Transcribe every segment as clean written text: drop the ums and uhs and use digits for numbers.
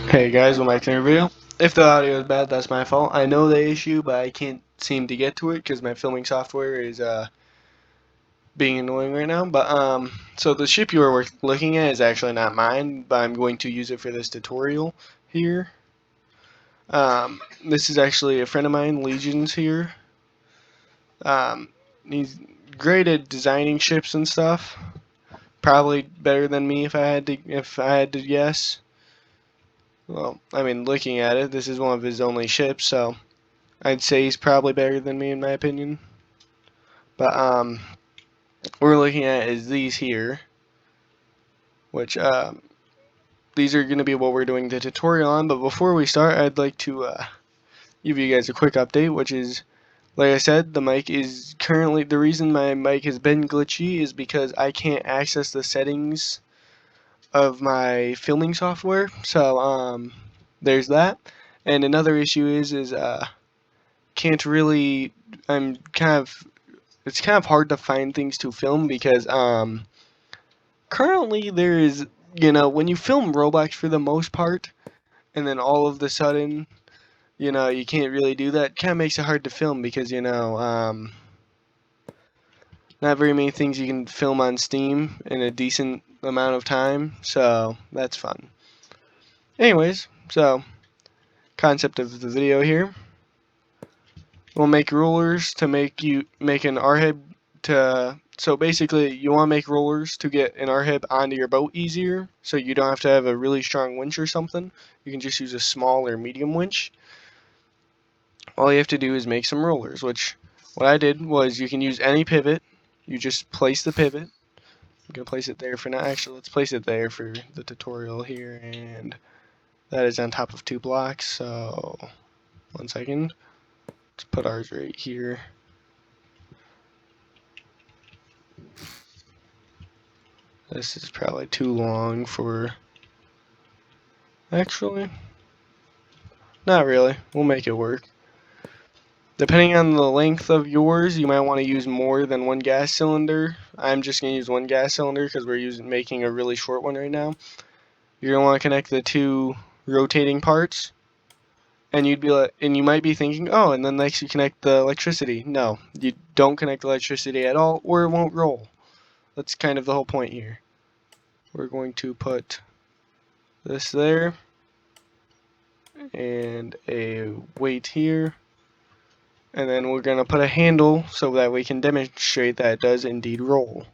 Hey guys, welcome back to the video. If the audio is bad, that's my fault. I know the issue, but I can't seem to get to it because my filming software is being annoying right now. But so the ship you are looking at is actually not mine, but I'm going to use it for this tutorial here. This is actually a friend of mine, Legion's here. He's great at designing ships and stuff. Probably better than me if I had to guess. Well, I mean, looking at it, this is one of his only ships, so I'd say he's probably better than me in my opinion. But what we're looking at is these here, which these are going to be what we're doing the tutorial on. But before we start, I'd like to give you guys a quick update, which is, like I said, the mic is currently, the reason my mic has been glitchy is because I can't access the settings of my filming software. So there's that. And another issue is can't really, I'm kind of, it's kind of hard to find things to film because currently there is, when you film Roblox for the most part, and then all of the sudden, you can't really do that, kind of makes it hard to film because, not very many things you can film on Steam in a decent amount of time, so that's fun. Anyways, so concept of the video here. We'll make rollers to make an R-hib to, so basically you want to make rollers to get an R-hib onto your boat easier, so you don't have to have a really strong winch or something. You can just use a small or medium winch. All you have to do is make some rollers, which what I did was you can use any pivot. You just place the pivot. I'm going to place it there for now. Actually, let's place it there for the tutorial here, and that is on top of 2 blocks, so 1 second. Let's put ours right here. This is probably too long for... Actually, not really. We'll make it work. Depending on the length of yours, you might want to use more than 1 gas cylinder. I'm just going to use 1 gas cylinder because we're making a really short one right now. You're going to want to connect the 2 rotating parts. And you might be thinking, oh, and then next you connect the electricity. No, you don't connect electricity at all, or it won't roll. That's kind of the whole point here. We're going to put this there, and a weight here, and then we're going to put a handle so that we can demonstrate that it does indeed roll.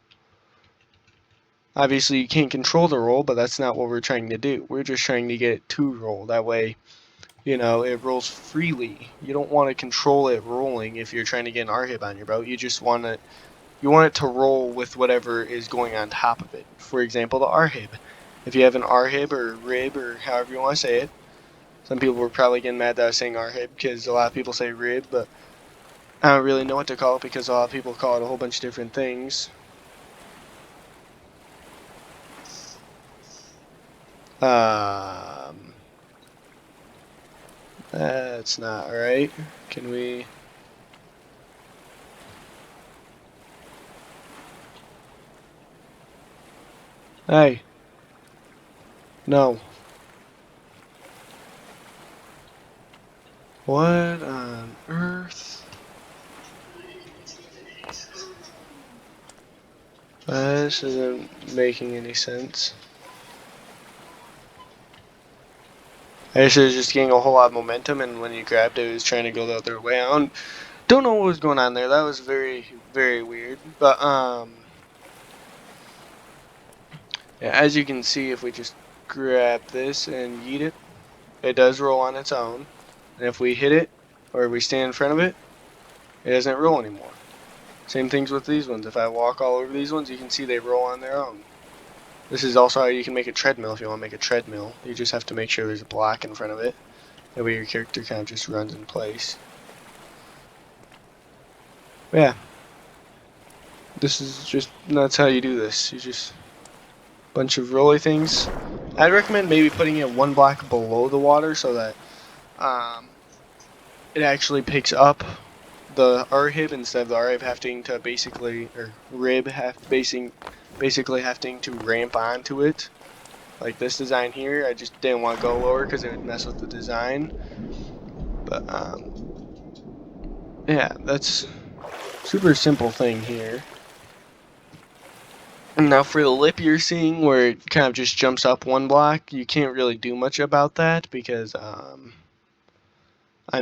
Obviously you can't control the roll, but that's not what we're trying to do. We're just trying to get it to roll. That way, it rolls freely. You don't want to control it rolling if you're trying to get an R-hib on your boat. You just want it to roll with whatever is going on top of it. For example, the R-hib. If you have an R-hib or rib or however you want to say it. Some people were probably getting mad that I was saying R-hib because a lot of people say rib, but I don't really know what to call it because a lot of people call it a whole bunch of different things. That's not right. Can we... Hey. No. What on earth? This isn't making any sense. I guess it was just getting a whole lot of momentum, and when you grabbed it, it was trying to go the other way. I don't know what was going on there. That was very, very weird. But, yeah, as you can see, if we just grab this and yeet it, it does roll on its own. And if we hit it, or we stand in front of it, it doesn't roll anymore. Same things with these ones. If I walk all over these ones, you can see they roll on their own. This is also how you can make a treadmill if you want to make a treadmill. You just have to make sure there's a block in front of it. That way your character kind of just runs in place. But yeah. That's how you do this. You just... bunch of rolly things. I'd recommend maybe putting it 1 block below the water so that it actually picks up the R-hib instead of the R-hib having to basically, or rib basically having to ramp onto it. Like this design here, I just didn't want to go lower because it would mess with the design. But yeah, that's super simple thing here. Now for the lip you're seeing where it kind of just jumps up one block, you can't really do much about that because I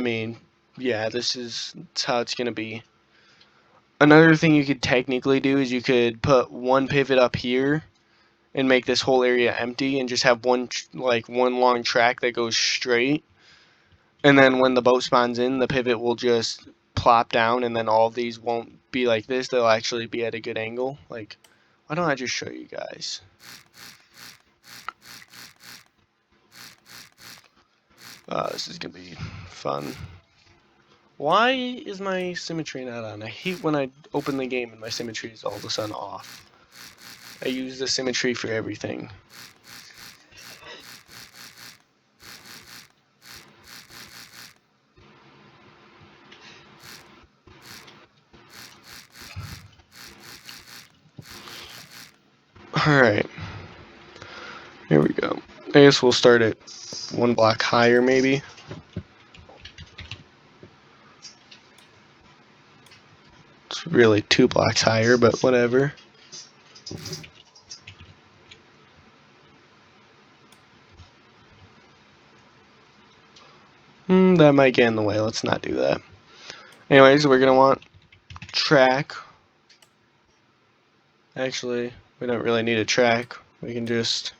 mean, yeah, that's how it's gonna be. Another thing you could technically do is you could put one pivot up here and make this whole area empty and just have one long track that goes straight. And then when the boat spawns in, the pivot will just plop down, and then all of these won't be like this. They'll actually be at a good angle. Like, why don't I just show you guys? This is gonna be fun. Why is my symmetry not on? I hate when I open the game and my symmetry is all of a sudden off. I use the symmetry for everything. Alright. Here we go. I guess we'll start at one block higher, maybe. It's really 2 blocks higher, but whatever. That might get in the way. Let's not do that. Anyways, we're going to want track. Actually, we don't really need a track. We can just...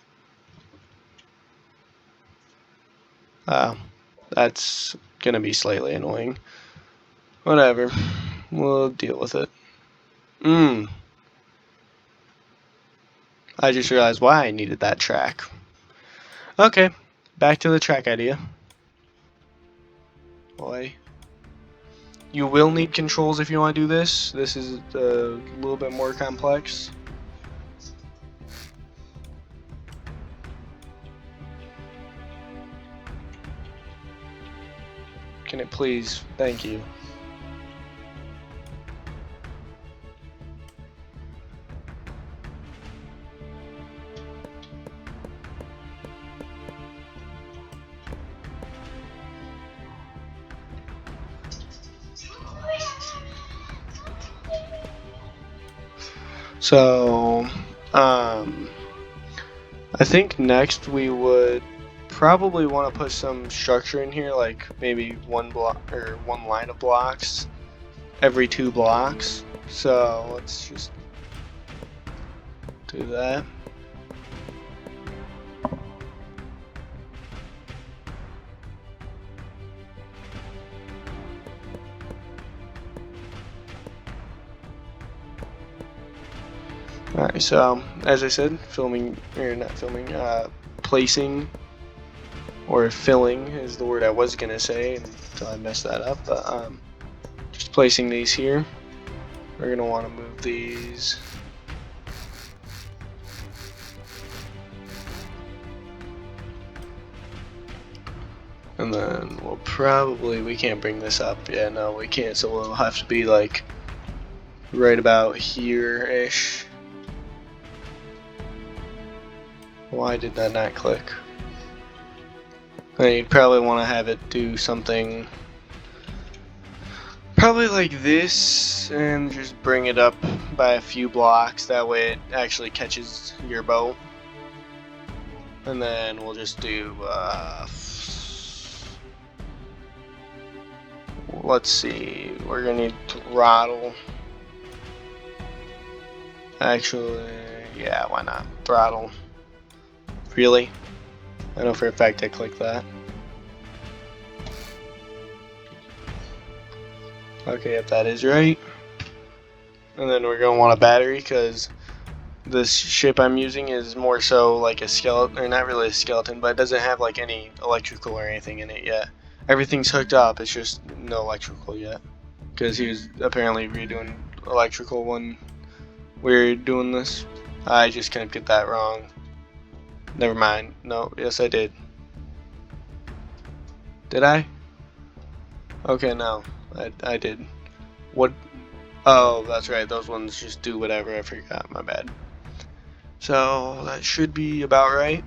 that's going to be slightly annoying. Whatever. We'll deal with it. I just realized why I needed that track. Okay, back to the track idea. Boy. You will need controls if you want to do this. This is a little bit more complex. Can it please? Thank you. So, I think next we would probably want to put some structure in here, like maybe one block or one line of blocks every 2 blocks. So let's just do that. Alright, so as I said, placing or filling is the word I was gonna say until I messed that up, but just placing these here. We're gonna want to move these and then we can't bring this up. Yeah, no, we can't, so we'll have to be like right about here-ish. Why did that not click? And you'd probably want to have it do something probably like this and just bring it up by a few blocks. That way it actually catches your boat. And then we'll just do, let's see, we're gonna need throttle. Actually, yeah, why not? Throttle. Really? I know for a fact I clicked that. Okay, if that is right. And then we're going to want a battery because this ship I'm using is more so like a skeleton, or not really a skeleton, but it doesn't have like any electrical or anything in it yet. Everything's hooked up, it's just no electrical yet. Because he was apparently redoing electrical when we were doing this. I just couldn't get that wrong. Never mind. No, yes I did. Did I? Okay, no. I did. What? Oh, that's right. Those ones just do whatever. I forgot. My bad. So that should be about right.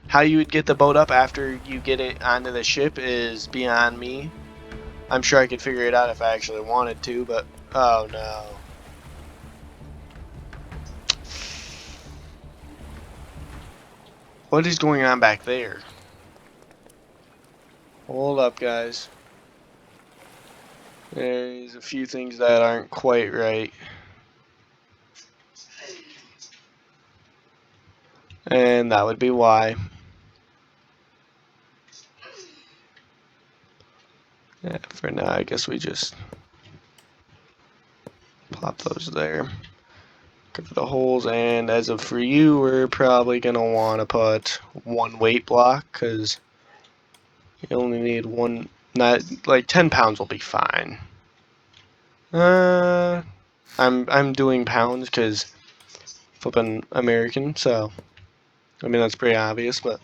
How you would get the boat up after you get it onto the ship is beyond me. I'm sure I could figure it out if I actually wanted to, but oh no. What is going on back there? Hold up, guys. There's a few things that aren't quite right. And that would be why. Yeah, for now, I guess we just plop those there. Cover the holes, and as of for you, we're probably going to want to put one weight block, because you only need one, not like 10 pounds will be fine. I'm doing pounds because flipping American, so I mean that's pretty obvious, but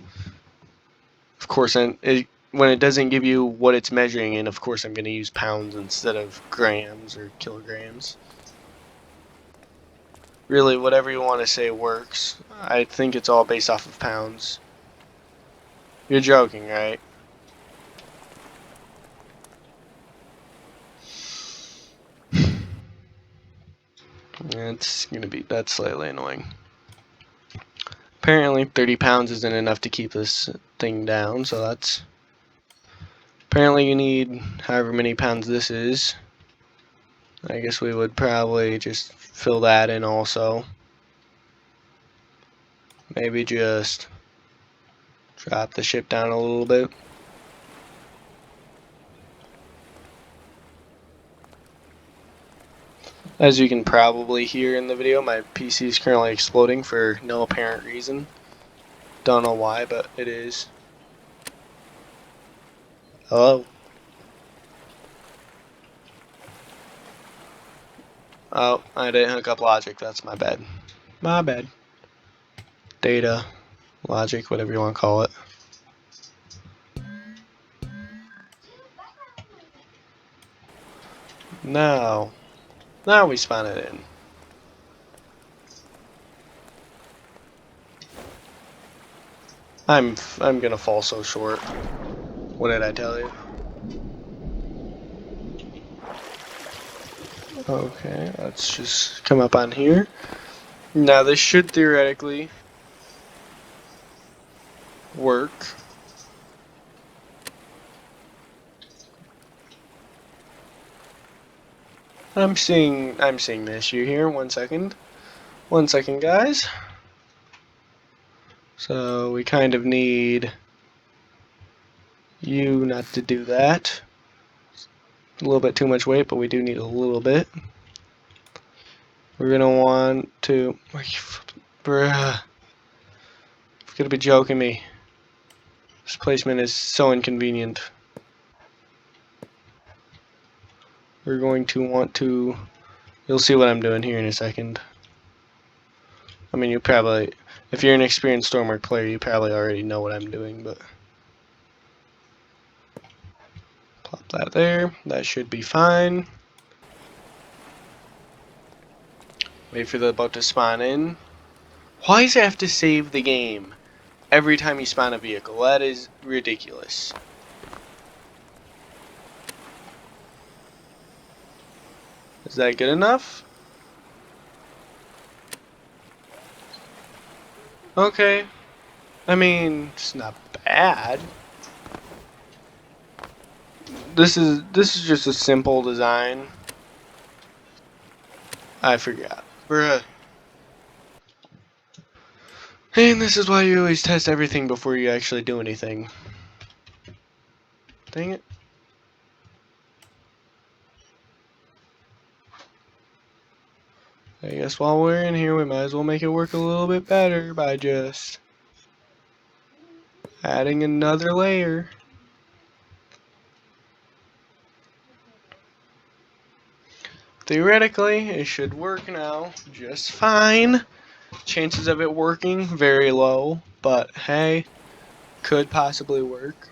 of course, when it doesn't give you what it's measuring in, of course I'm going to use pounds instead of grams or kilograms. Really, whatever you want to say works. I think it's all based off of pounds. You're joking, right? That's slightly annoying. Apparently 30 pounds isn't enough to keep this thing down, so that's... Apparently you need however many pounds this is. I guess we would probably just fill that in also. Maybe just drop the ship down a little bit. As you can probably hear in the video, my PC is currently exploding for no apparent reason. Don't know why, but it is. Hello? Oh, I didn't hook up logic. That's my bad. My bad. Data, logic, whatever you want to call it. Now we spawn it in. I'm gonna fall so short. What did I tell you? Okay, let's just come up on here. Now this should theoretically work. I'm seeing the issue here. One second, guys. So we kind of need you not to do that. A little bit too much weight, but we do need a little bit. We're gonna want to... Bruh. You're gonna be joking me. This placement is so inconvenient. We're going to want to... You'll see what I'm doing here in a second. I mean, you probably... If you're an experienced stormwork player, you probably already know what I'm doing, but... Plop that there. That should be fine. Wait for the boat to spawn in. Why does it have to save the game every time you spawn a vehicle? That is ridiculous. Is that good enough? Okay. I mean, it's not bad. This is just a simple design. I forgot. Bruh. And this is why you always test everything before you actually do anything. Dang it. I guess while we're in here, we might as well make it work a little bit better by just adding another layer. Theoretically, it should work now just fine. Chances of it working, very low, but hey, could possibly work.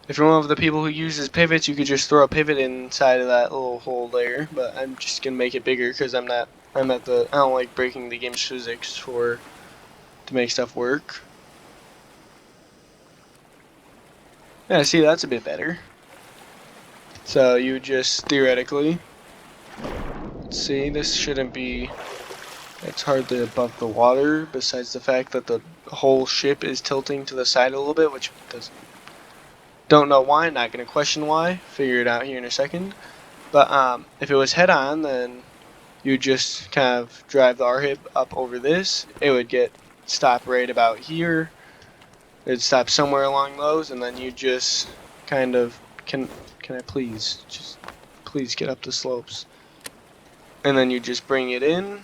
If you're one of the people who uses pivots, you could just throw a pivot inside of that little hole there, but I'm just gonna make it bigger because I don't like breaking the game's physics to make stuff work. Yeah, see, that's a bit better. So you would just theoretically, see, this shouldn't be, it's hardly above the water, besides the fact that the whole ship is tilting to the side a little bit, which don't know why, not going to question why, figure it out here in a second. But if it was head on, then you just kind of drive the R-hib up over this. It would stop right about here. It'd stop somewhere along those, and then you just kind of, can I please, just please get up the slopes. And then you just bring it in.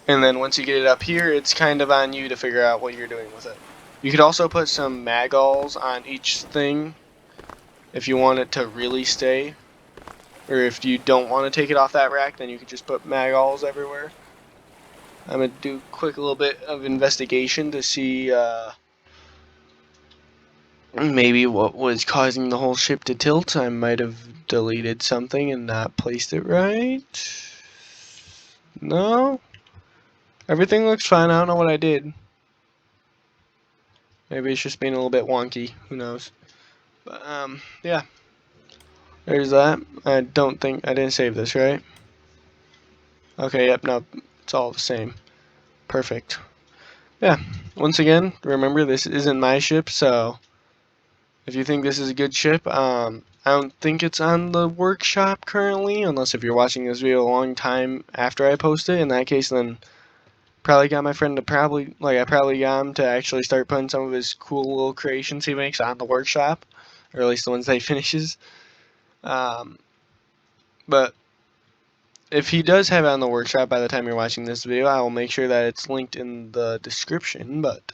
And then once you get it up here, it's kind of on you to figure out what you're doing with it. You could also put some magulls on each thing if you want it to really stay. Or if you don't want to take it off that rack, then you could just put magulls everywhere. I'm going to do a quick little bit of investigation to see maybe what was causing the whole ship to tilt. I might have deleted something and not placed it right. No? Everything looks fine. I don't know what I did. Maybe it's just being a little bit wonky. Who knows? But, yeah. There's that. I didn't save this, right? Okay, yep, no. It's all the same. Perfect. Yeah. Once again, remember, this isn't my ship, so if you think this is a good ship, I don't think it's on the workshop currently, unless if you're watching this video a long time after I post it. In that case, then probably got my friend to I probably got him to actually start putting some of his cool little creations he makes on the workshop, or at least the ones that he finishes. But if he does have it on the workshop by the time you're watching this video, I will make sure that it's linked in the description. But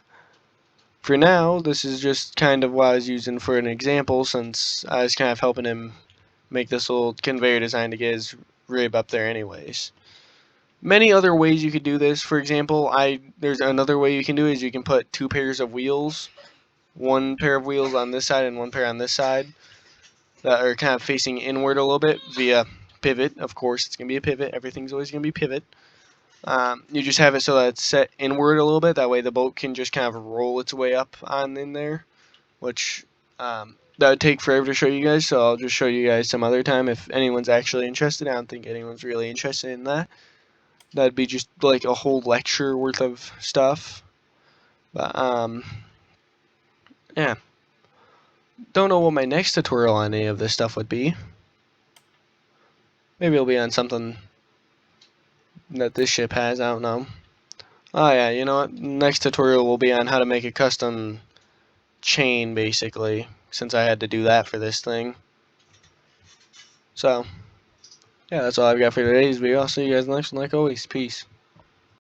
for now, this is just kind of what I was using for an example, since I was kind of helping him make this little conveyor design to get his rib up there anyways. Many other ways you could do this. For example, there's another way you can do it is you can put two pairs of wheels, one pair of wheels on this side and one pair on this side, that are kind of facing inward a little bit via pivot. Of course, it's going to be a pivot. Everything's always going to be pivot. You just have it so that it's set inward a little bit. That way the boat can just kind of roll its way up on in there, which that would take forever to show you guys, so I'll just show you guys some other time if anyone's actually interested. I don't think anyone's really interested in that. That'd be just like a whole lecture worth of stuff. But yeah. Don't know what my next tutorial on any of this stuff would be. Maybe it'll be on something that this ship has, I don't know. Oh yeah, you know what? Next tutorial will be on how to make a custom chain, basically, since I had to do that for this thing. So, yeah, that's all I've got for today's video. I'll see you guys next one, like always. Peace.